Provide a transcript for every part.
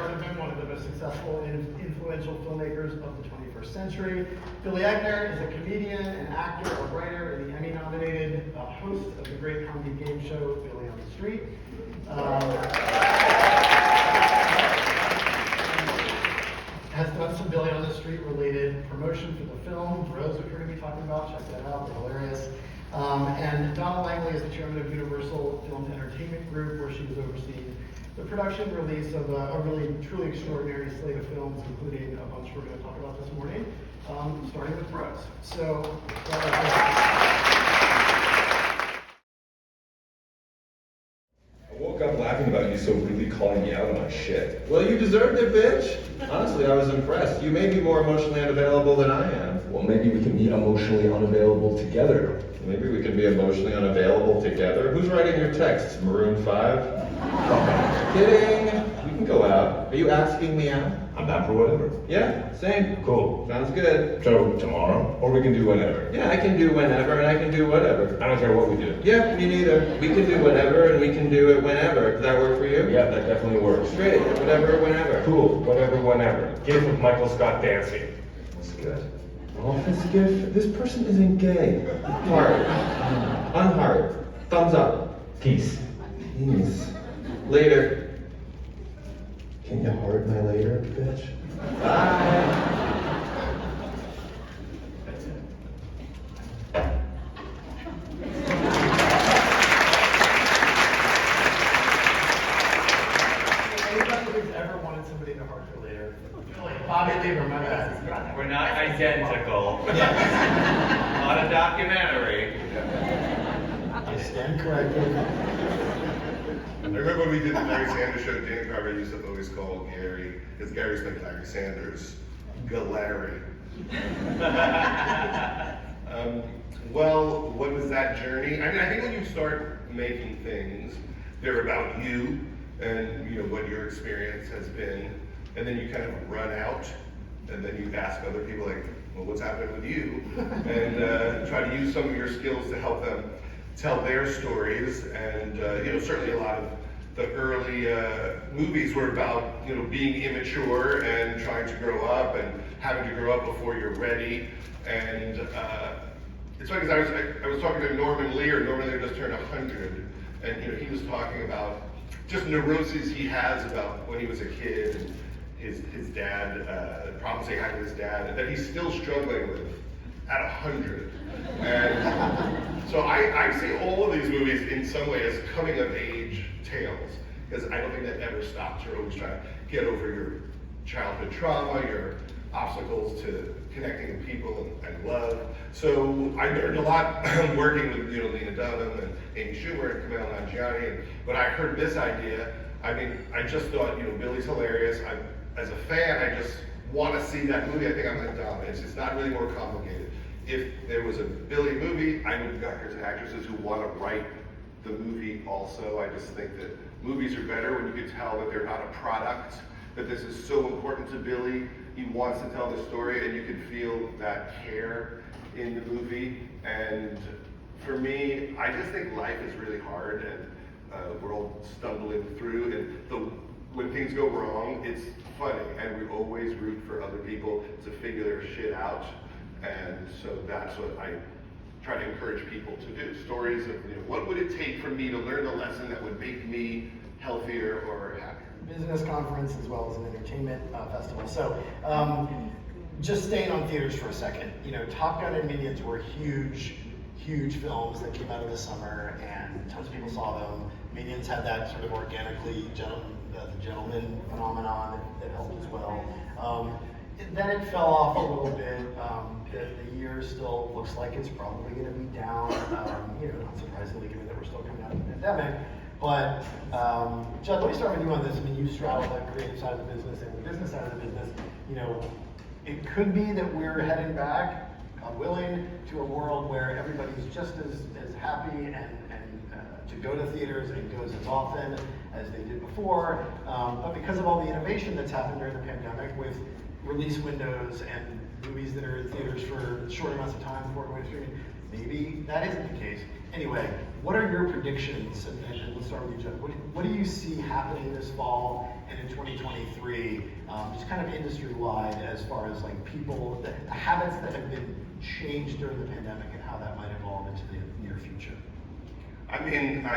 heard of him, one of the most successful and influential filmmakers of the 21st century. Billy Eichner is a comedian, an actor, a writer, and the Emmy-nominated host of the great comedy game show Billy on the Street. Has done some Billy on the Street related promotion for the film. Rose, which we're going to be talking about, check that out, they're hilarious. And Donna Langley is the chairman of Universal Film Entertainment Group, where she has overseen the production release of a really truly extraordinary slate of films, including a bunch we're going to talk about this morning, starting with Rose. So, I woke up laughing about you so really calling me out on my shit. Well, you deserved it, bitch. Honestly, I was impressed. You may be more emotionally unavailable than I am. Well, maybe we can be emotionally unavailable together. Maybe we can be emotionally unavailable together. Who's writing your texts? Maroon 5? Kidding. We can go out. Are you asking me out? I'm down for whatever. Yeah, same. Cool. Sounds good. So, tomorrow? Or we can do whenever? Yeah, I can do whenever and I can do whatever. I don't care what we do. Yeah, me neither. We can do whatever and we can do it whenever. Does that work for you? Yeah, that definitely works. Great. Whatever, whenever. Cool. Whatever, whenever. Gift with Michael Scott dancing. That's good. Oh, that's good. This person isn't gay. Heart. Unheart. Thumbs up. Peace. Peace. Later. Can you heart my later, bitch? Bye. Bobby Lieber, my bad. We're not identical. On a documentary. I stand corrected. I remember when we did the Larry Sanders show, Dan Carver used to always call Gary, because Gary's like Larry Sanders, Galary. Well, what was that journey? I mean, I think when you start making things, they're about you and what your experience has been. And then you kind of run out, and then you ask other people like, well, what's happening with you? And try to use some of your skills to help them tell their stories. And certainly a lot of the early movies were about being immature and trying to grow up and having to grow up before you're ready. And it's funny because I was talking to Norman Lear. Norman Lear just turned 100, and he was talking about just neuroses he has about when he was a kid. And his dad, problems he had with his dad, and that he's still struggling with at 100. And so I see all of these movies in some way as coming of age tales, because I don't think that ever stops. You're always trying to get over your childhood trauma, your obstacles to connecting with people and love. So I learned a lot working with Lena Dunham and Amy Schumer and Kumail Nanjiani. And when I heard this idea, I mean, I just thought, Billy's hilarious. As a fan, I just want to see that movie. I think I'm like Donna. It's not really more complicated. If there was a Billy movie, I would got actors and actresses who want to write the movie also. I just think that movies are better when you can tell that they're not a product, that this is so important to Billy. He wants to tell the story, and you can feel that care in the movie. And for me, I just think life is really hard, and we're all stumbling through. And when things go wrong, it's funny, and we always root for other people to figure their shit out. And so that's what I try to encourage people to do. Stories of, what would it take for me to learn a lesson that would make me healthier or happier? Business conference as well as an entertainment festival. So just staying on theaters for a second, Top Gun and Minions were huge films that came out of the summer, and tons of people saw them. Minions had that sort of organically the gentleman phenomenon that helped as well. Then it fell off a little bit. The year still looks like it's probably going to be down, not surprisingly given that we're still coming out of the pandemic. But Judd, let me start with you on this. I mean, you straddle the creative side of the business and the business side of the business. It could be that we're heading back, God willing, to a world where everybody's just as happy and to go to theaters and goes as often as they did before. But because of all the innovation that's happened during the pandemic with release windows and movies that are in theaters for short amounts of time before going to streaming, maybe that isn't the case. Anyway, what are your predictions? And let's start with you, Judd. What do you see happening this fall and in 2023 kind of industry-wide as far as like people, the habits that have been changed during the pandemic and how that might evolve into the near future? I mean,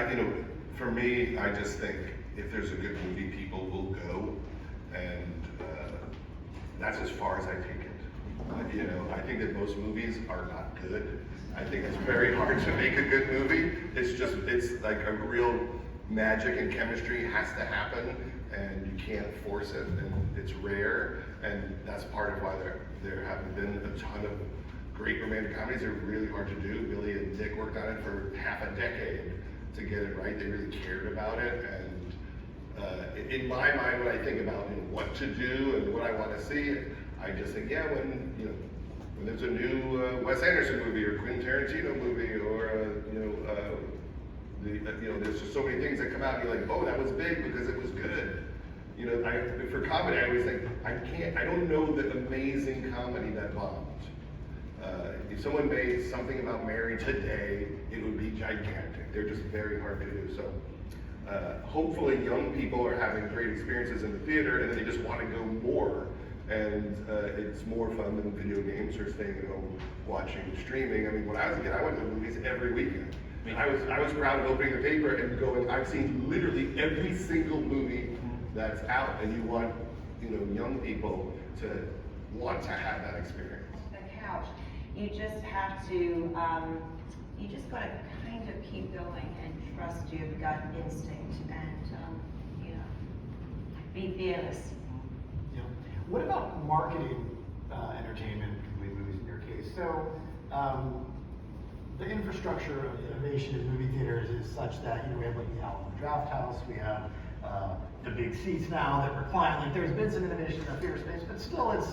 for me, I just think if there's a good movie, people will go, and that's as far as I take it. I think that most movies are not good. I think it's very hard to make a good movie. It's like a real magic and chemistry has to happen, and you can't force it, and it's rare, and that's part of why there haven't been a ton of great romantic comedies. They're really hard to do. Billy and Dick worked on it for half a decade to get it right. They really cared about it, and in my mind, when I think about what to do and what I want to see, I just think, yeah, when there's a new Wes Anderson movie or Quentin Tarantino movie, or there's just so many things that come out, and you're like, oh, that was big because it was good. For comedy, I always think I don't know the amazing comedy that bombed. If someone made something about Mary today, it would be gigantic. They're just very hard to do. So hopefully young people are having great experiences in the theater, and then they just want to go more. And it's more fun than video games or staying at home watching streaming. I mean, when I was a kid, I went to the movies every weekend. And I was proud of opening the paper and going, I've seen literally every single movie that's out, and you want young people to want to have that experience. The couch. You just have to, you just got to kind of keep going and trust your gut instinct, and be fearless. Yeah. What about marketing entertainment, complete movies in your case? So the infrastructure of innovation in movie theaters is such that we have like the Alamo Draft House, we have the big seats now that recline. Like there's been some innovation in the theater space, but still it's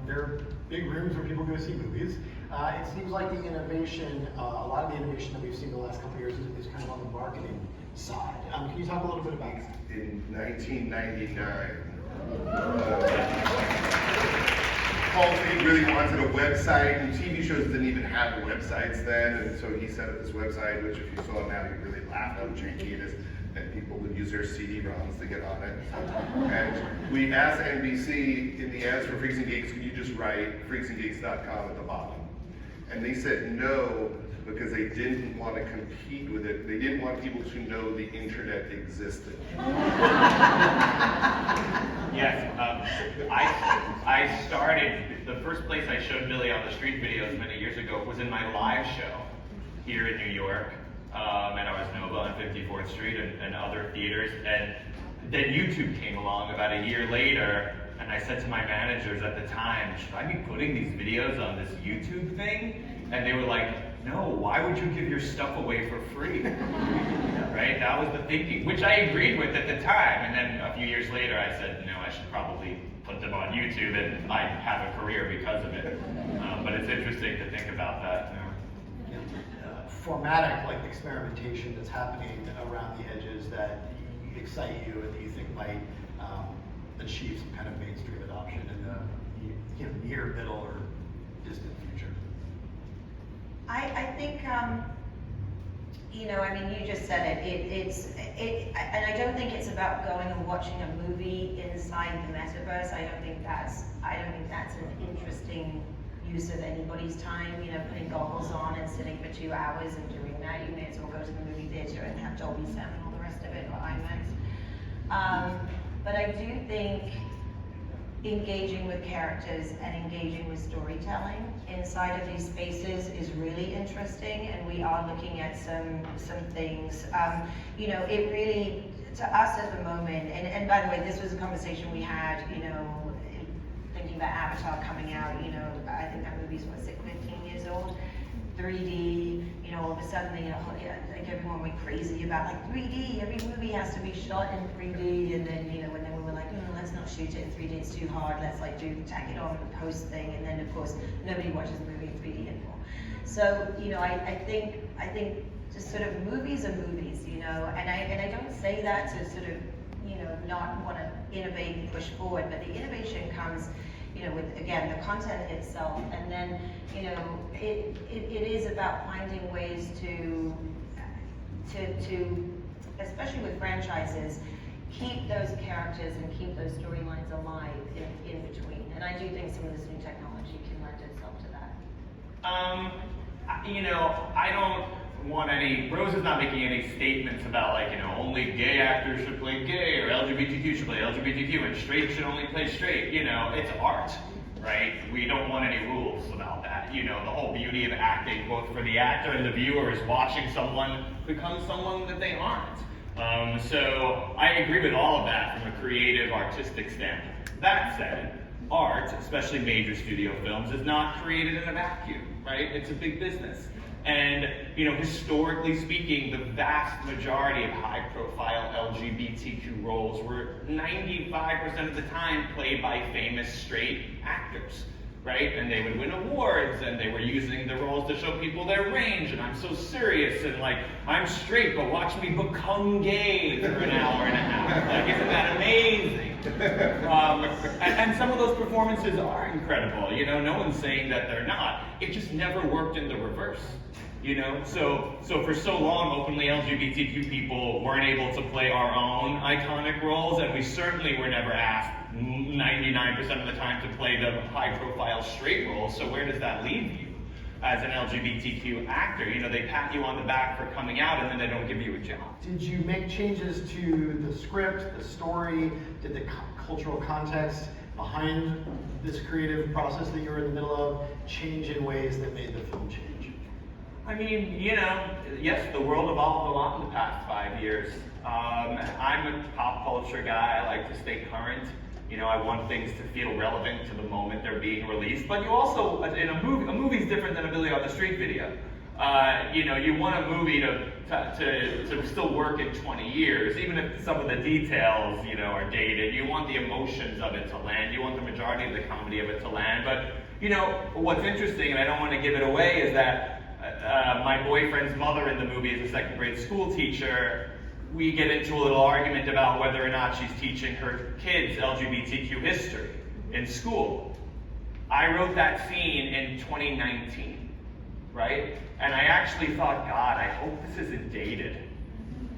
there are big rooms where people go see movies. It seems like the innovation, a lot of the innovation that we've seen the last couple of years is kind of on the marketing side. Can you talk a little bit about that? In 1999, Paul Feig really wanted a website, and TV shows didn't even have websites then, and so he set up this website, which if you saw now, you really laugh how janky it is, and people would use their CD-ROMs to get on it. And we asked NBC in the ads for Freaks and Geeks, could you just write freaksandgeeks.com at the bottom? And they said no, because they didn't want to compete with it. They didn't want people to know the internet existed. Yes, I started, the first place I showed Billy on the street videos many years ago was in my live show here in New York, at Ars Nova on 54th Street and other theaters. And then YouTube came along about a year later, and I said to my managers at the time, should I be putting these videos on this YouTube thing? And they were like, no, why would you give your stuff away for free? Right? That was the thinking, which I agreed with at the time. And then a few years later, I said, no, I should probably put them on YouTube, and I have a career because of it. But it's interesting to think about that. Formatic, like experimentation that's happening around the edges that excite you and that you think might achieve some kind of mainstream adoption in the near, middle, or distant future. I think, you just said it. And I don't think it's about going and watching a movie inside the metaverse. I don't think that's an interesting use of anybody's time. Putting goggles on and sitting for 2 hours and doing that. You may as well go to the movie theater and have Dolby Sound and all the rest of it, or IMAX. But I do think engaging with characters and engaging with storytelling inside of these spaces is really interesting, and we are looking at some things. It really, to us at the moment, and by the way, this was a conversation we had, thinking about Apatow coming out, I think that movie's, 15 years old? 3D, all of a sudden, like everyone went crazy about 3D, every movie has to be shot in 3D, and then, when we were like, let's not shoot it in 3D, it's too hard, let's tack it on the post thing, and then of course, nobody watches the movie in 3D anymore. So, I think just sort of movies are movies, and I don't say that to sort of, not want to innovate and push forward, but the innovation comes, with, again, the content itself, and then, it is about finding ways to, especially with franchises, keep those characters and keep those storylines alive in between. And I do think some of this new technology can lend itself to that. You know, I don't want any, Rose is not making any statements about like, you know, only gay actors should play gay, or LGBTQ should play LGBTQ, and straight should only play straight. You know, it's art, right? We don't want any rules about that. You know, the whole beauty of acting, both for the actor and the viewer, is watching someone become someone that they aren't. So I agree with all of that from a creative, artistic standpoint. That said, art, especially major studio films, is not created in a vacuum, right? It's a big business. And, you know, historically speaking, the vast majority of high-profile LGBTQ roles were 95% of the time played by famous straight actors, right? And they would win awards, and they were using the roles to show people their range, and I'm so serious, and like, I'm straight, but watch me become gay for an hour and a half. Like, isn't that amazing? And some of those performances are incredible, you know, no one's saying that they're not. It just never worked in the reverse. You know, so for so long, openly LGBTQ people weren't able to play our own iconic roles, and we certainly were never asked 99% of the time to play the high-profile straight roles. So where does that leave you as an LGBTQ actor? You know, they pat you on the back for coming out, and then they don't give you a job. Did you make changes to the script, the story? Did the cultural context behind this creative process that you were in the middle of change in ways that made the film change? I mean, you know, yes, the world evolved a lot in the past 5 years. I'm a pop culture guy. I like to stay current. You know, I want things to feel relevant to the moment they're being released. But you also, in a movie's different than a Billy on the Street video. You know, you want a movie to still work in 20 years, even if some of the details, you know, are dated. You want the emotions of it to land. You want the majority of the comedy of it to land. But, you know, what's interesting, and I don't want to give it away, is that my boyfriend's mother in the movie is a second grade school teacher. We get into a little argument about whether or not she's teaching her kids LGBTQ history in school. I wrote that scene in 2019, right? And I actually thought, God, I hope this isn't dated.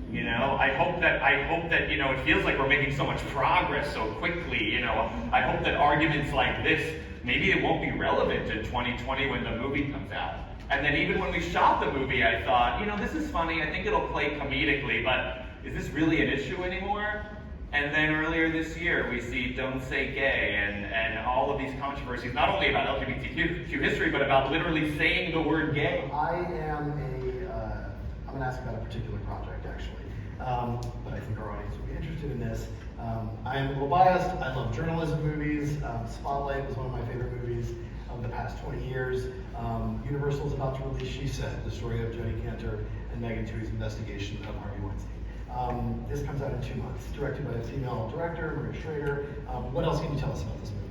You know, I hope that, you know, it feels like we're making so much progress so quickly. You know, I hope that arguments like this, maybe it won't be relevant in 2020 when the movie comes out. And then even when we shot the movie, I thought, you know, this is funny, I think it'll play comedically, but is this really an issue anymore? And then earlier this year, we see Don't Say Gay and all of these controversies, not only about LGBTQ history, but about literally saying the word gay. I'm gonna ask about a particular project, actually, but I think our audience will be interested in this. I am a little biased. I love journalism movies. Spotlight was one of my favorite movies of the past 20 years. Universal is about to release She Said, the story of Jodi Kantor and Megan Tui's investigation of Harvey Weinstein. This comes out in 2 months, directed by a female director, Maria Schrader. What else can you tell us about this movie?